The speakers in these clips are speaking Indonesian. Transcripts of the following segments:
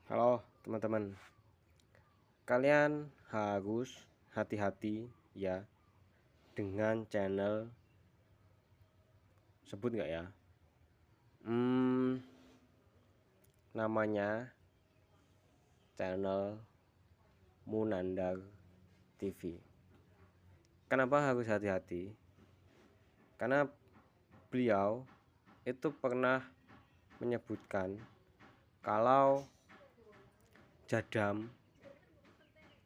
Halo teman-teman, kalian harus hati-hati ya dengan channel sebut nggak ya? Namanya channel Munandar TV. Kenapa harus hati-hati? Karena beliau itu pernah menyebutkan kalau jadam,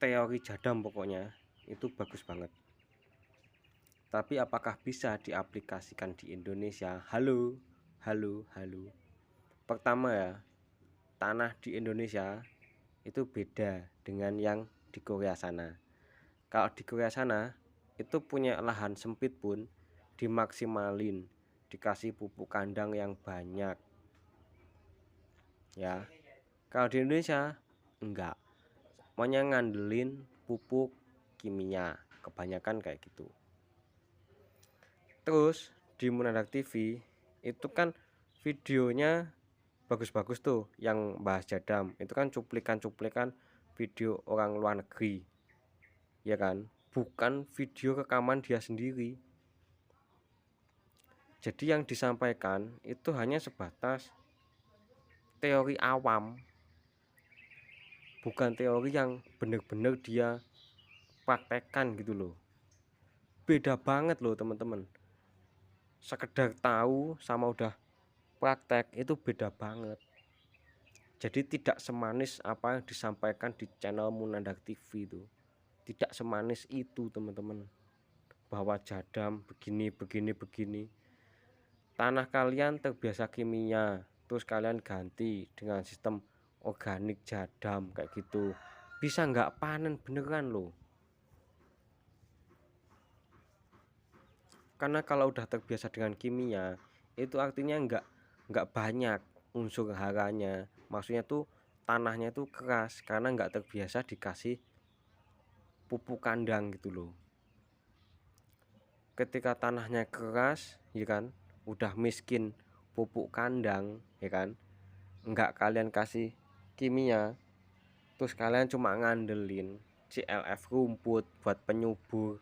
teori jadam pokoknya itu bagus banget. Tapi apakah bisa diaplikasikan di Indonesia? Halo. Pertama ya, tanah di Indonesia itu beda dengan yang di Korea sana. Kalau di Korea sana itu punya lahan sempit pun dimaksimalin, dikasih pupuk kandang yang banyak. Ya. Kalau di Indonesia enggak. Maunya ngandelin pupuk kimia, kebanyakan kayak gitu. Terus di Munandar TV itu kan videonya bagus-bagus tuh yang bahas jadam. Itu kan cuplikan-cuplikan video orang luar negeri. Ya kan? Bukan video rekaman dia sendiri. Jadi yang disampaikan itu hanya sebatas teori awam. Bukan teori yang benar-benar dia praktekkan gitu loh. Beda banget loh teman-teman. Sekedar tahu sama udah praktek itu beda banget. Jadi tidak semanis apa yang disampaikan di channel Munandar TV itu. Tidak semanis itu teman-teman. Bahwa jadam begini. Tanah kalian terbiasa kimia, terus kalian ganti dengan sistem organik jadam kayak gitu. Bisa nggak panen beneran loh. Karena kalau udah terbiasa dengan kimia, itu artinya nggak banyak unsur haranya. Maksudnya tuh tanahnya tuh keras karena nggak terbiasa dikasih pupuk kandang gitu loh. Ketika tanahnya keras, ya kan, udah miskin pupuk kandang, ya kan, nggak kalian kasih kimia, terus kalian cuma ngandelin CLF rumput buat penyubur,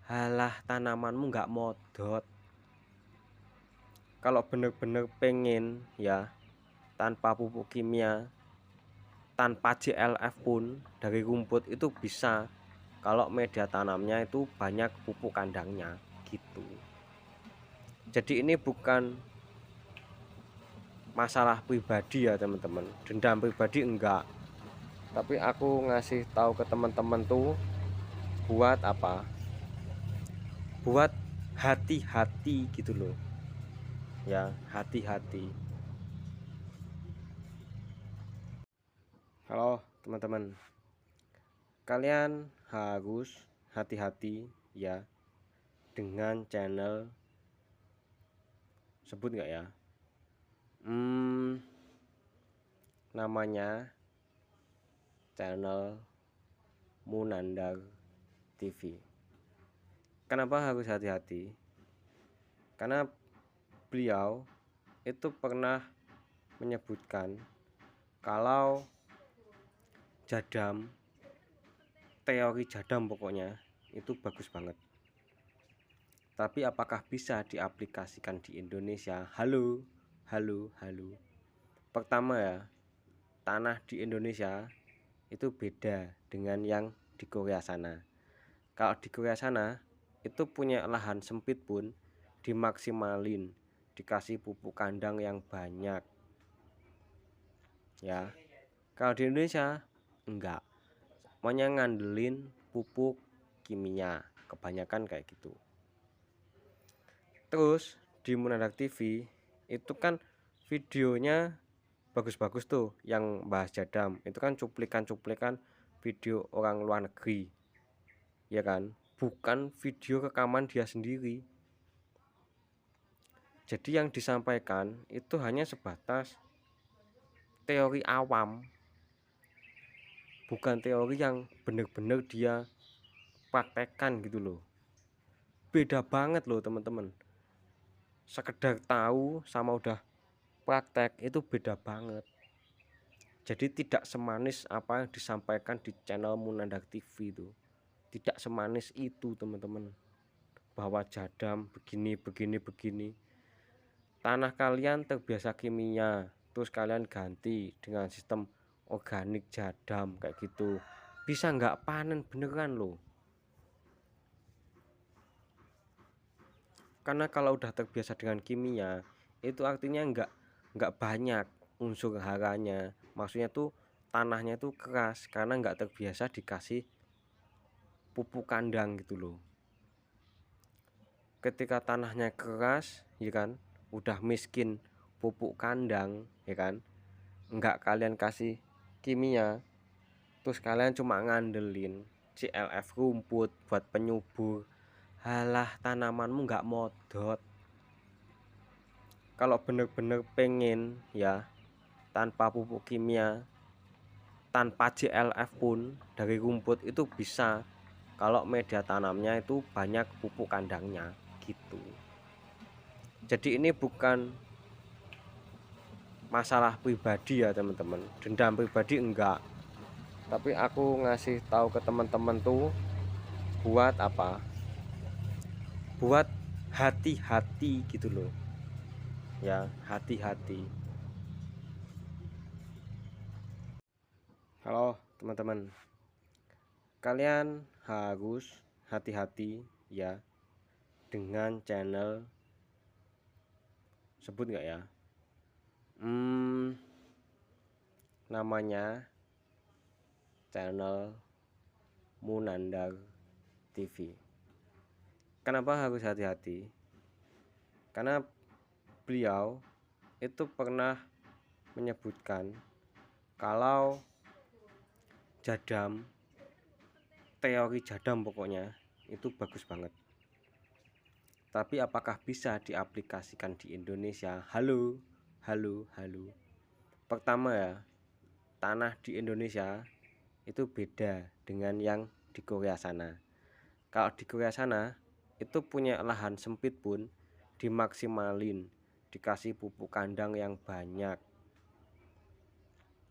halah tanamanmu nggak modot. Kalau bener-bener pengen ya tanpa pupuk kimia, tanpa CLF pun dari rumput itu bisa kalau media tanamnya itu banyak pupuk kandangnya gitu. Jadi ini bukan masalah pribadi ya teman-teman, dendam pribadi enggak, tapi aku ngasih tahu ke teman-teman tuh buat apa, buat hati-hati gitu loh ya, hati-hati. Halo teman-teman, kalian harus hati-hati ya dengan channel sebut nggak ya, namanya channel Munandar TV. Kenapa harus hati-hati? Karena beliau itu pernah menyebutkan kalau jadam, teori jadam pokoknya itu bagus banget. Tapi apakah bisa diaplikasikan di Indonesia? Halo. Pertama ya, tanah di Indonesia itu beda dengan yang di Korea sana. Kalau di Korea sana itu punya lahan sempit pun dimaksimalin, dikasih pupuk kandang yang banyak. Ya. Kalau di Indonesia enggak. Maunya ngandelin pupuk kimia, kebanyakan kayak gitu. Terus di Munandar TV itu kan videonya bagus-bagus tuh yang bahas jadam. Itu kan cuplikan-cuplikan video orang luar negeri. Ya kan? Bukan video rekaman dia sendiri. Jadi yang disampaikan itu hanya sebatas teori awam. Bukan teori yang benar-benar dia praktekkan gitu loh. Beda banget loh teman-teman. Sekedar tahu sama udah praktek itu beda banget. Jadi tidak semanis apa yang disampaikan di channel Munandak TV itu. Tidak semanis itu teman-teman. Bahwa jadam begini begini begini. Tanah kalian terbiasa kimia, terus kalian ganti dengan sistem organik jadam kayak gitu. Bisa nggak panen beneran loh. Karena kalau udah terbiasa dengan kimia, itu artinya nggak banyak unsur haranya. Maksudnya tuh tanahnya tuh keras karena nggak terbiasa dikasih pupuk kandang gitu loh. Ketika tanahnya keras, ya kan, udah miskin pupuk kandang, ya kan, nggak kalian kasih kimia, terus kalian cuma ngandelin CLF rumput buat penyubur. Halah, tanamanmu nggak modot. Kalau bener-bener pengen ya tanpa pupuk kimia, tanpa CLF pun dari rumput itu bisa kalau media tanamnya itu banyak pupuk kandangnya gitu. Jadi ini bukan masalah pribadi ya teman-teman, dendam pribadi enggak, tapi aku ngasih tahu ke teman-teman tuh buat apa, buat hati-hati gitu loh ya, hati-hati. Halo teman-teman, kalian harus hati-hati ya dengan channel, sebut nggak ya, namanya channel Munandak TV. Kenapa harus hati-hati? Karena beliau itu pernah menyebutkan kalau jadam, teori jadam pokoknya itu bagus banget. Tapi apakah bisa diaplikasikan di Indonesia? Halo. Pertama ya, tanah di Indonesia itu beda dengan yang di Korea sana. Kalau di Korea sana itu punya lahan sempit pun dimaksimalin, dikasih pupuk kandang yang banyak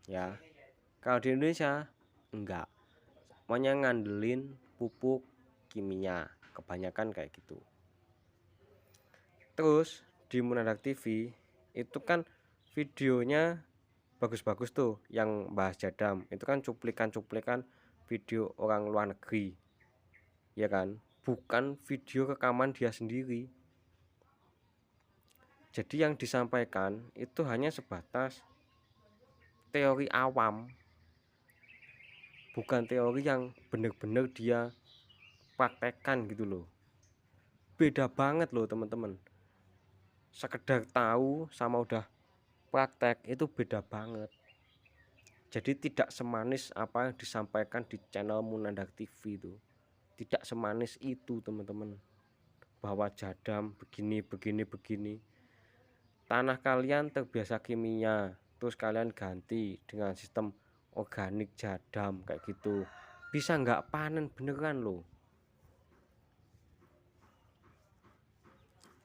ya. Kalau di Indonesia enggak, maunya ngandelin pupuk kimia, kebanyakan kayak gitu. Terus di Munandak TV itu kan videonya bagus-bagus tuh, yang bahas jadam itu kan cuplikan-cuplikan video orang luar negeri ya kan, bukan video rekaman dia sendiri. Jadi yang disampaikan itu hanya sebatas teori awam, bukan teori yang bener-bener dia praktekkan gitu loh. Beda banget loh teman-teman, sekedar tahu sama udah praktek itu beda banget. Jadi tidak semanis apa yang disampaikan di channel Munandak TV itu. Tidak semanis itu teman-teman, bahwa jadam begini begini begini. Tanah kalian terbiasa kimia, terus kalian ganti dengan sistem organik jadam kayak gitu. Bisa nggak panen beneran loh.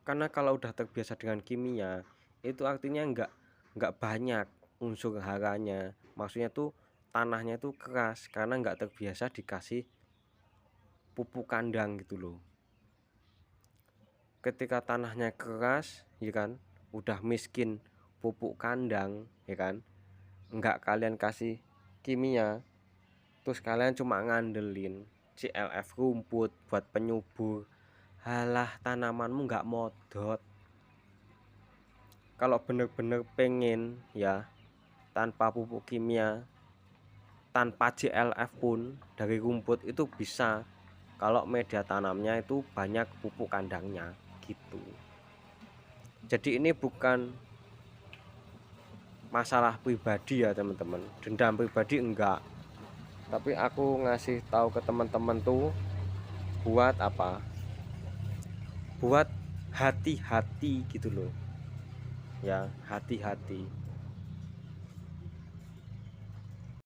Karena kalau udah terbiasa dengan kimia, itu artinya nggak banyak unsur haranya. Maksudnya tuh tanahnya tuh keras karena nggak terbiasa dikasih pupuk kandang gitu loh. Ketika tanahnya keras, ya kan, udah miskin pupuk kandang, ya kan, nggak kalian kasih kimia, terus kalian cuma ngandelin CLF rumput buat penyubur. Halah, tanamanmu nggak modot. Kalau bener-bener pengen ya tanpa pupuk kimia, tanpa CLF pun dari rumput itu bisa kalau media tanamnya itu banyak pupuk kandangnya gitu. Jadi ini bukan masalah pribadi ya teman-teman, dendam pribadi enggak, tapi aku ngasih tahu ke teman-teman tuh buat apa, buat hati-hati gitu loh ya, hati-hati.